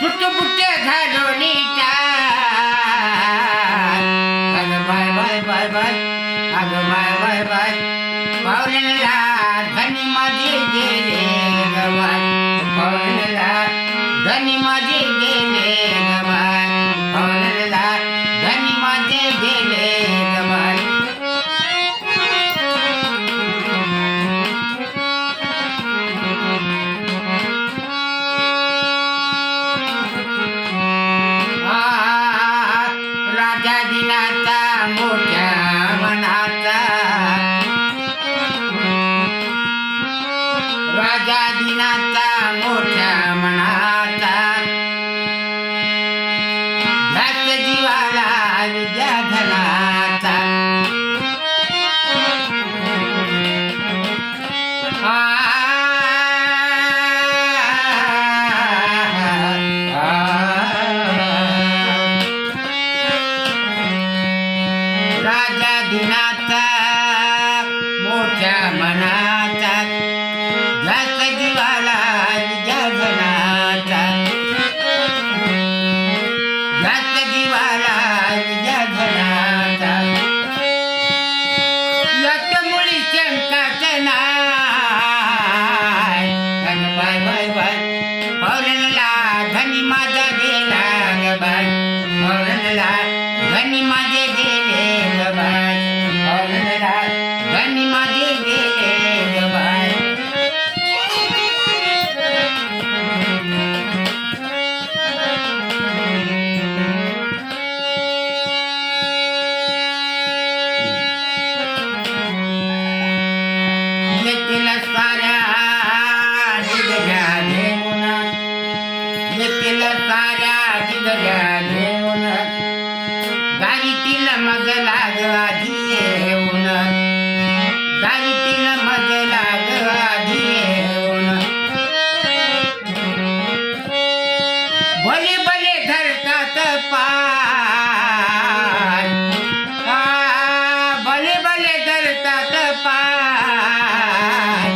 पुट्टे घालून अगं बाय बाय बाय बाय अगं बाय बाय बाय पावलेला धनी माझे गेले गवाय पावलेला धनी माझे गेले गवाय पावलेला धनी माझे गेले गवाय राजा दिनाचा मोठ्या मनाचा राजा दिनाचा मोठ्या मनाचा ध्यास जीवाला विद्याधनाचा राजा दिनाचा मोठ्या मनाचा ध्यास जीवाला विद्याधनाचा ध्यास जीवाला विद्याधनाचा यात मुळी शंकाच नाय बाय बाय बाय पावलेला धनी माझा गेला ग बाय पावलेला धनी माझे गेले ग बाय पावलेला धनी माझे गेले ग बाय येतील साऱ्या जिगऱ्या घेऊन येतील साऱ्या जिगऱ्या घेऊन गाडीतील मग लाग आधी येऊन गाडीतील मग लाग आधी येऊन भले भले धरतात पाय भले भले धरतात पाय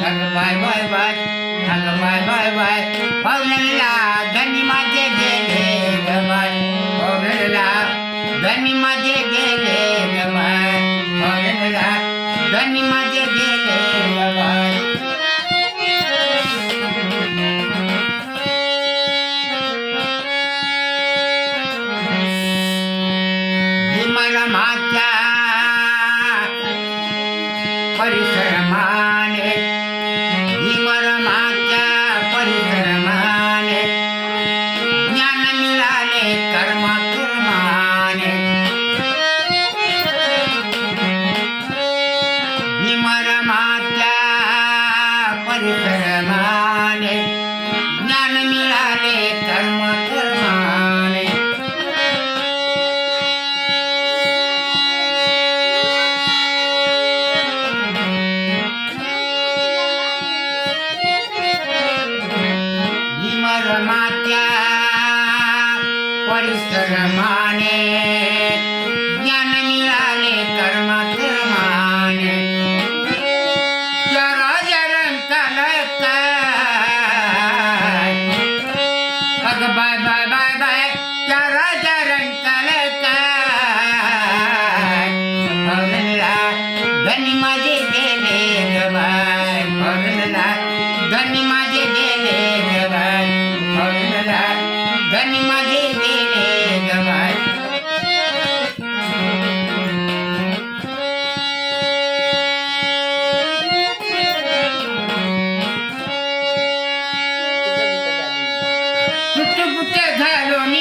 अगं बाय बाय बाय अगं बाय बाय बाय पावलेला धनी माझे गेले ग बाय पावलेला धनी माझे गेले ग बाय पावलेला धनी माझे गेले ग बाय भीमरमाच्या परिश्रमाने भीमरमाच्या परिश्रमाने ज्ञान मिळाले कर्माने भीमरमाच्या परिश्रमाने ज्ञान मिळाले कर्माने भीमरमाच्या परिश्रमाने ज्ञान मिळाले कर्माने अगं बाय बाय बाय बाय त्या राजा रंकाल पावलेला धनी माझे गेले ग बाय पावलेला धनी माझे गेले ग बाय पावलेला धनी माझे गेले ग बाय पुट्टे घालून